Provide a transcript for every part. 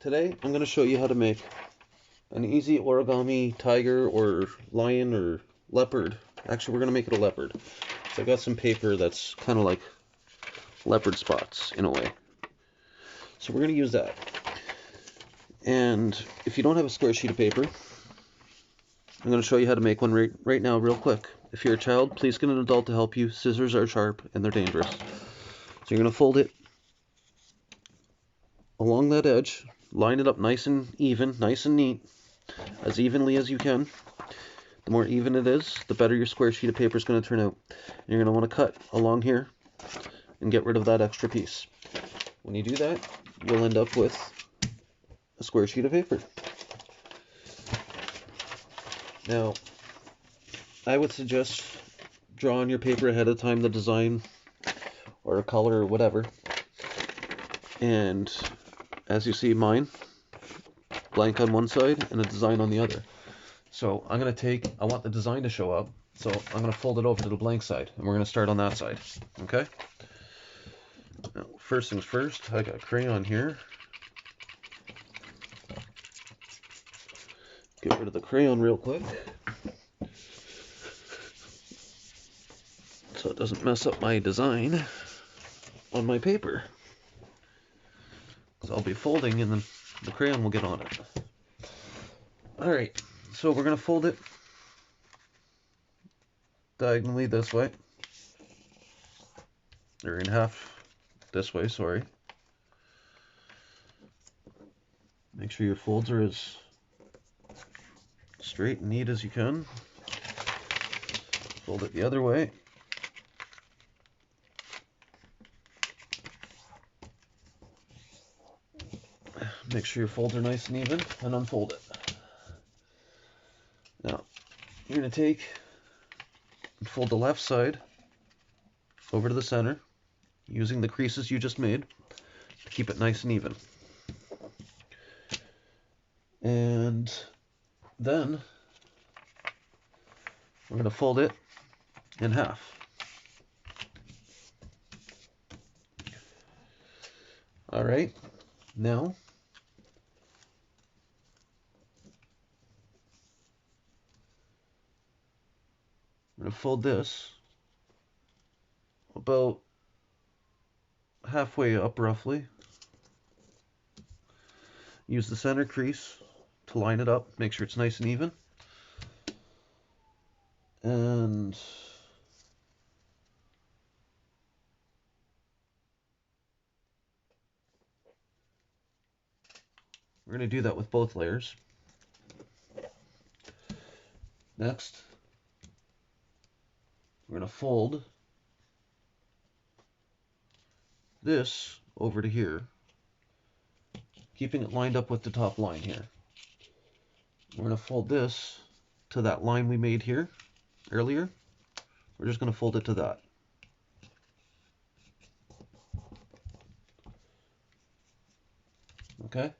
Today I'm going to show you how to make an easy origami tiger or lion or leopard. Actually, we're going to make it a leopard. So I got some paper that's kind of like leopard spots in a way. So we're going to use that. And if you don't have a square sheet of paper, I'm going to show you how to make one right now real quick. If you're a child, please get an adult to help you. Scissors are sharp and they're dangerous. So you're going to fold it along that edge, line it up nice and even, nice and neat, as evenly as you can. The more even it is, the better your square sheet of paper is going to turn out. And you're going to want to cut along here and get rid of that extra piece. When you do that, you'll end up with a square sheet of paper. Now, I would suggest draw on your paper ahead of time the design or a color or whatever. And as you see, mine, blank on one side and a design on the other. So I'm going to I want the design to show up, so I'm going to fold it over to the blank side, and we're going to start on that side, okay? Now, first things first, I got crayon here. Get rid of the crayon real quick, so it doesn't mess up my design on my paper. Because I'll be folding, and then the crayon will get on it. Alright, so we're going to fold it diagonally this way, or in half this way, sorry. Make sure your folds are as straight and neat as you can. Fold it the other way. Make sure your folds are nice and even, and unfold it. Now, you're going to take and fold the left side over to the center, using the creases you just made to keep it nice and even. And then we're going to fold it in half. All right, now I'm going to fold this about halfway up roughly. Use the center crease to line it up, make sure it's nice and even. And we're going to do that with both layers. Next, we're going to fold this over to here, keeping it lined up with the top line here. We're going to fold this to that line we made here earlier. We're just going to fold it to that. Okay?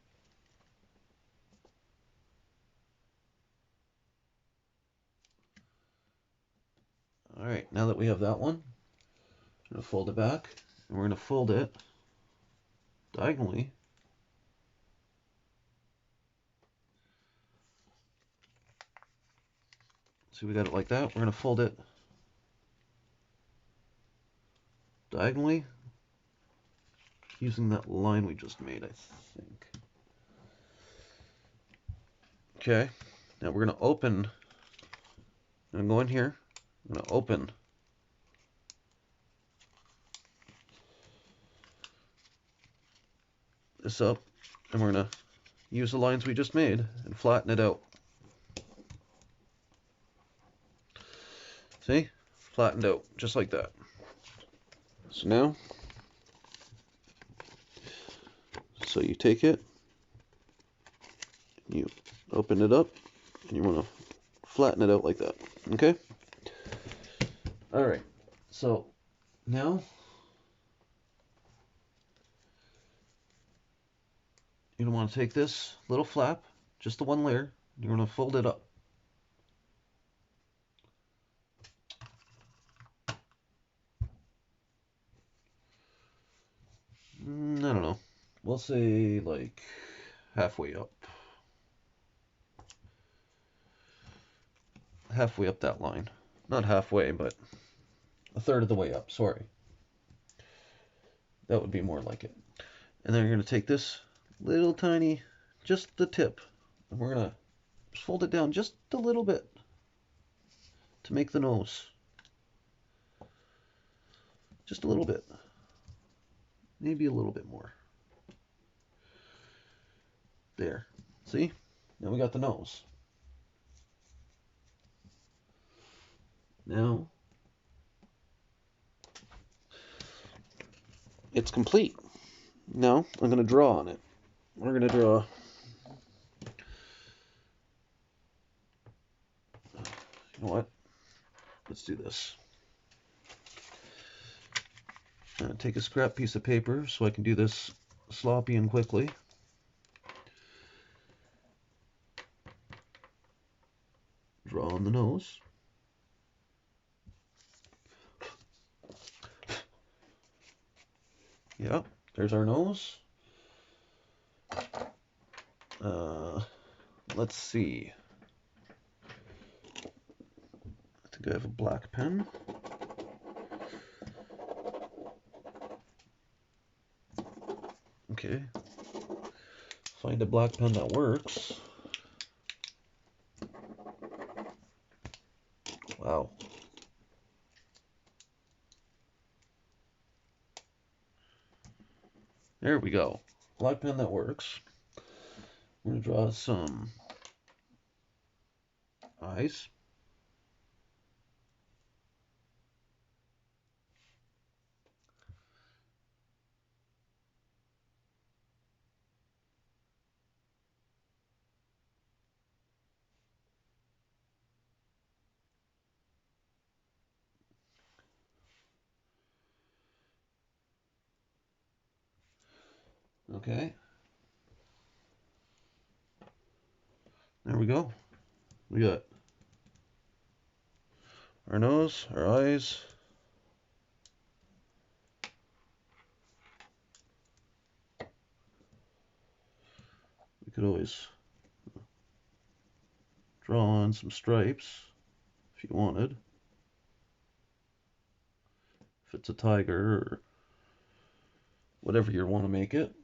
Alright, now that we have that one, we're going to fold it back, and we're going to fold it diagonally. See, we got it like that. We're going to fold it diagonally using that line we just made, I think. Okay, now we're going to open. I'm going to go in here. I'm going to open this up, and we're going to use the lines we just made and flatten it out. See? Flattened out, just like that. So now, you take it, you open it up, and you want to flatten it out like that. Okay? Alright, so now you're going to want to take this little flap, just the one layer, you're going to fold it up. I don't know. We'll say like halfway up. Halfway up that line. Not halfway, but a third of the way up, sorry. That would be more like it. And then you're going to take this little tiny, just the tip, and we're going to fold it down just a little bit to make the nose. Just a little bit. Maybe a little bit more. There. See? Now we got the nose. Now it's complete. Now I'm going to draw on it. We're going to draw. You know what? Let's do this. Take a scrap piece of paper so I can do this sloppy and quickly. Draw on the nose. Yep, there's our nose. Let's see. I think I have a black pen. Okay. Find a black pen that works. Wow. There we go. Black pen that works. I'm going to draw some eyes. Okay. There we go. We got our nose, our eyes. We could always draw on some stripes if you wanted. If it's a tiger or whatever you want to make it.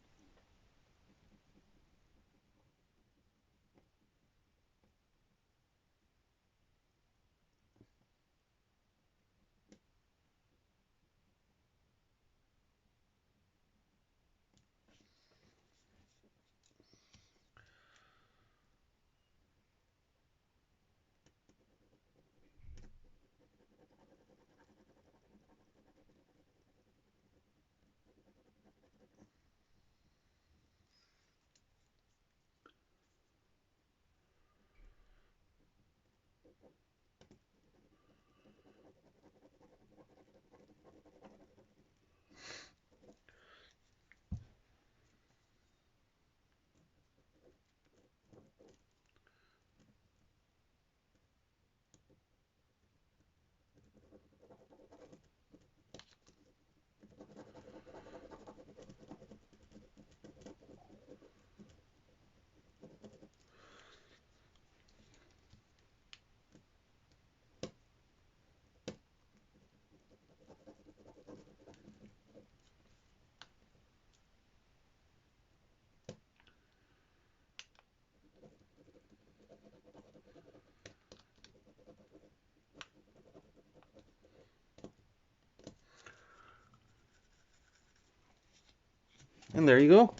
And there you go.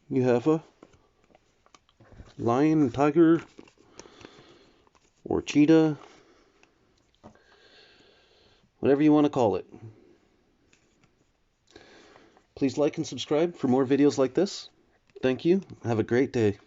You have a lion, tiger, or cheetah, whatever you want to call it. Please like and subscribe for more videos like this. Thank you. Have a great day.